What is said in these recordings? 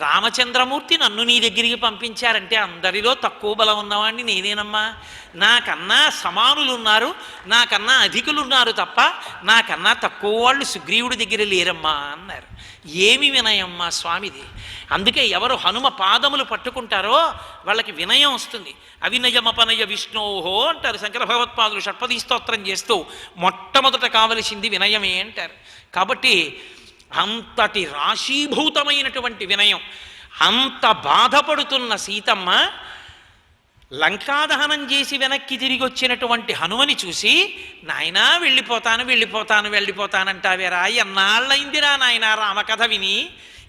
రామచంద్రమూర్తి నన్ను నీ దగ్గరికి పంపించారంటే అందరిలో తక్కువ బలం ఉన్నవాడిని నేనేనమ్మా. నాకన్నా సమానులు ఉన్నారు, నాకన్నా అధికులు ఉన్నారు తప్ప నాకన్నా తక్కువ వాళ్ళు సుగ్రీవుడి దగ్గర లేరమ్మా అన్నారు. ఏమి వినయమ్మా స్వామిది. అందుకే ఎవరు హనుమ పాదములు పట్టుకుంటారో వాళ్ళకి వినయం వస్తుంది. అవినయమపనయ విష్ణోహో అంటారు శంకర భగవత్పాదులు షట్పదీ స్తోత్రం చేస్తూ. మొట్టమొదట కావలసింది వినయమే అంటారు. కాబట్టి అంతటి రాశీభూతమైనటువంటి వినయం. అంత బాధపడుతున్న సీతమ్మ లంకాదహనం చేసి వెనక్కి తిరిగి వచ్చినటువంటి హనుమని చూసి, నాయనా వెళ్ళిపోతానంటావేరా, ఎన్నాళ్ళైందిరా నాయన రామకథ విని,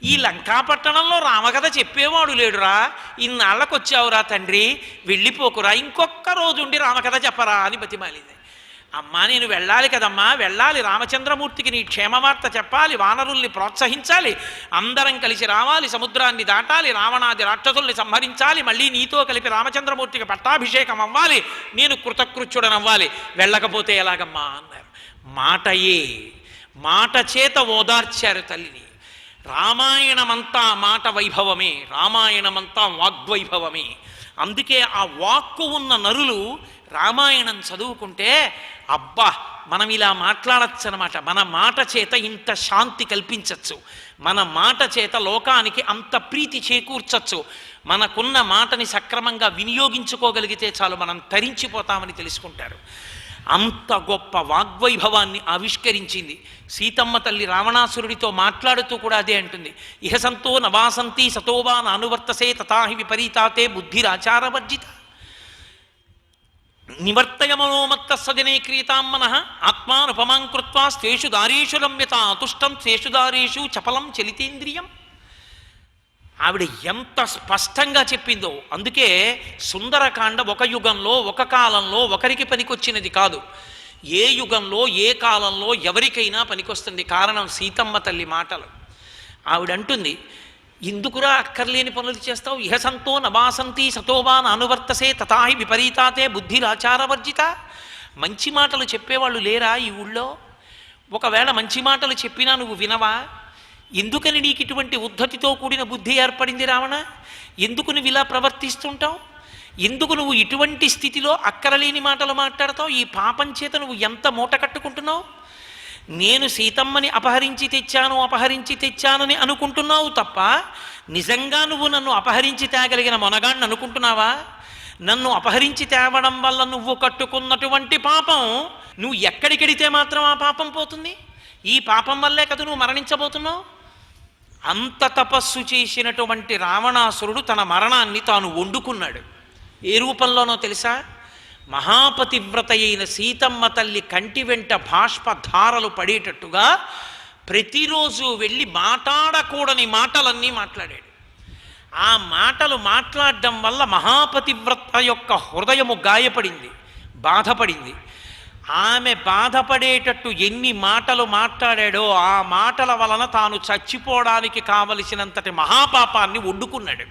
ఈ లంకాపట్టణంలో రామకథ చెప్పేవాడు లేడురా, ఇన్నాళ్ళకొచ్చావురా తండ్రి, వెళ్ళిపోకురా, ఇంకొక్క రోజుండి రామకథ చెప్పరా అని బతిమాలింది. అమ్మా నేను వెళ్ళాలి కదమ్మా, వెళ్ళాలి, రామచంద్రమూర్తికి నీ క్షేమవార్త చెప్పాలి, వానరుల్ని ప్రోత్సహించాలి, అందరం కలిసి రావాలి, సముద్రాన్ని దాటాలి, రావణాది రాక్షసుల్ని సంహరించాలి, మళ్ళీ నీతో కలిపి రామచంద్రమూర్తికి పట్టాభిషేకం అవ్వాలి, నేను కృతకృత్యుడనవ్వాలి, వెళ్ళకపోతే ఎలాగమ్మా అన్నారు. మాట చేత ఓదార్చారు తల్లిని. రామాయణమంతా మాట వైభవమే, రామాయణమంతా వాగ్వైభవమే. అందుకే ఆ వాక్కు ఉన్న నరులు రామాయణం చదువుకుంటే అబ్బా మనం ఇలా మాట్లాడచ్చు అనమాట. మన మాట చేత ఇంత శాంతి కల్పించవచ్చు, మన మాట చేత లోకానికి అంత ప్రీతి చేకూర్చచ్చు, మనకున్న మాటని సక్రమంగా వినియోగించుకోగలిగితే చాలు మనం తరించిపోతామని తెలుసుకుంటారు. అంత గొప్ప వాగ్వైభవాన్ని ఆవిష్కరించింది సీతమ్మ తల్లి. రావణాసురుడితో మాట్లాడుతూ కూడా అదే అంటుంది, ఇహ సంతో నవాసంతి సతోవా నానువర్తసే తథాహి విపరీతాతే బుద్ధిరాచారవర్జిత నివర్తయ మనోమత్త సజనే క్రియతాం మనః ఆత్మానుపమాం కృత్వా స్వేషు దారేషు రమ్యత అతుష్టం స్వేషు దారేషు చపలం చలితేంద్రియం. ఆవిడ ఎంత స్పష్టంగా చెప్పిందో. అందుకే సుందరకాండ ఒక యుగంలో ఒక కాలంలో ఒకరికి పనికొచ్చినది కాదు, ఏ యుగంలో ఏ కాలంలో ఎవరికైనా పనికొస్తుంది. కారణం సీతమ్మ తల్లి మాటలు. ఆవిడంటుంది, ఎందుకురా అక్కర్లేని పనులు చేస్తావు, ఇహ సంతో నవాసంతి సతోవా నానువర్తసే తథాహి విపరీతాతే బుద్ధిరాచారవర్జిత. మంచి మాటలు చెప్పేవాళ్ళు లేరా ఈ ఊళ్ళో? ఒకవేళ మంచి మాటలు చెప్పినా నువ్వు వినవా? ఎందుకని నీకు ఇటువంటి ఉద్ధతితో కూడిన బుద్ధి ఏర్పడింది రావణ? ఎందుకు నువ్వు ఇలా ప్రవర్తిస్తుంటావు? ఎందుకు నువ్వు ఇటువంటి స్థితిలో అక్కరలేని మాటలు మాట్లాడతావు? ఈ పాపం చేత నువ్వు ఎంత మూట కట్టుకుంటున్నావు? నేను సీతమ్మని అపహరించి తెచ్చానని అనుకుంటున్నావు తప్ప నిజంగా నువ్వు నన్ను అపహరించి తేగలిగిన మొనగాన్ని అనుకుంటున్నావా? నన్ను అపహరించి తేవడం వల్ల నువ్వు కట్టుకున్నటువంటి పాపం నువ్వు ఎక్కడికెడితే మాత్రం ఆ పాపం పోతుంది. ఈ పాపం వల్లే కదా నువ్వు మరణించబోతున్నావు. అంత తపస్సు చేసినటువంటి రావణాసురుడు తన మరణాన్ని తాను వండుకున్నాడు. ఏ రూపంలోనో తెలుసా? మహాపతివ్రత అయిన సీతమ్మ తల్లి కంటి వెంట బాష్పధారలు పడేటట్టుగా ప్రతిరోజు వెళ్ళి మాట్లాడకూడని మాటలన్నీ మాట్లాడాడు. ఆ మాటలు మాట్లాడడం వల్ల మహాపతివ్రత యొక్క హృదయము గాయపడింది, బాధపడింది. ఆమె బాధపడేటట్టు ఎన్ని మాటలు మాట్లాడాడో ఆ మాటల వలన తాను చచ్చిపోవడానికి కావలసినంతటి మహాపాపాన్ని వండుకున్నాడు.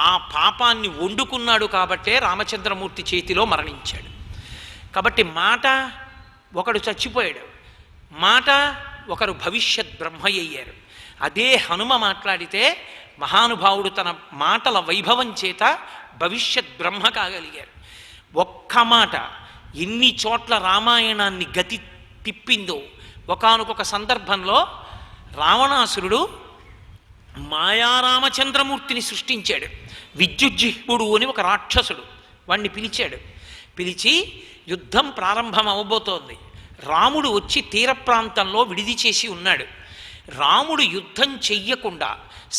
ఆ పాపాన్ని వండుకున్నాడు కాబట్టే రామచంద్రమూర్తి చేతిలో మరణించాడు. కాబట్టి మాట ఒకడు చచ్చిపోయాడు, మాట ఒకరు భవిష్యత్ బ్రహ్మ అయ్యారు. అదే హనుమ మాట్లాడితే మహానుభావుడు తన మాటల వైభవం చేత భవిష్యత్ బ్రహ్మ కాగలిగారు. ఒక్క మాట ఎన్ని చోట్ల రామాయణాన్ని గతి తిప్పిందో. ఒకానొక సందర్భంలో రావణాసురుడు మాయారామచంద్రమూర్తిని సృష్టించాడు. విద్యుజ్జిహ్వుడు అని ఒక రాక్షసుడు వాణ్ణి పిలిచాడు. పిలిచి యుద్ధం ప్రారంభం అవబోతోంది. రాముడు వచ్చి తీర ప్రాంతంలో విడిది చేసి ఉన్నాడు. రాముడు యుద్ధం చెయ్యకుండా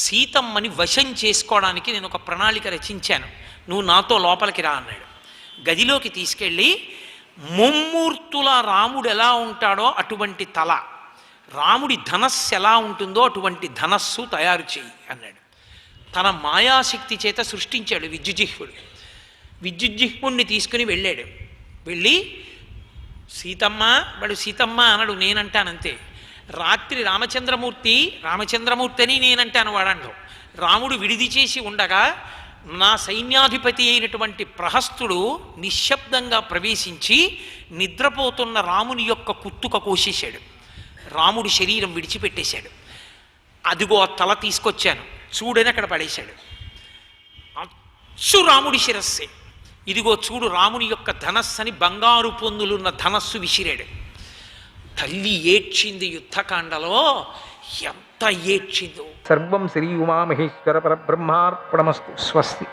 సీతమ్మని వశం చేసుకోవడానికి నేను ఒక ప్రణాళిక రచించాను, నువ్వు నాతో లోపలికి రా అన్నాడు. గదిలోకి తీసుకెళ్ళి ముమ్మూర్తుల రాముడు ఎలా ఉంటాడో అటువంటి తల, రాముడి ధనస్సు ఎలా ఉంటుందో అటువంటి ధనస్సు తయారు చేయి అన్నాడు. తన మాయాశక్తి చేత సృష్టించాడు విద్యుజిహ్వుడు. విద్యుజిహ్వుడిని తీసుకుని వెళ్ళాడు. వెళ్ళి సీతమ్మ, వాడు సీతమ్మ అనడు, నేనంటానంతే. రాత్రి రామచంద్రమూర్తి అని నేనంటాను, వాడండు. రాముడు విడిది చేసి ఉండగా నా సైన్యాధిపతి అయినటువంటి ప్రహస్తుడు నిశ్శబ్దంగా ప్రవేశించి నిద్రపోతున్న రాముని యొక్క కుత్తుక కోసేశాడు. రాముడి శరీరం విడిచిపెట్టేశాడు. అదిగో తల తీసుకొచ్చాను, చూడని అక్కడ పడేశాడు. అచ్చు రాముడి శిరస్సే. ఇదిగో చూడు రాముని యొక్క ధనస్సని బంగారు పొందులున్న ధనస్సు విసిరాడు. తల్లి ఏడ్చింది యుద్ధకాండలో, ఎంత ఏడ్చిందో. సర్వం శ్రీ ఉమామహేశ్వర పరబ్రహ్మార్పణమస్తు. స్వస్తి.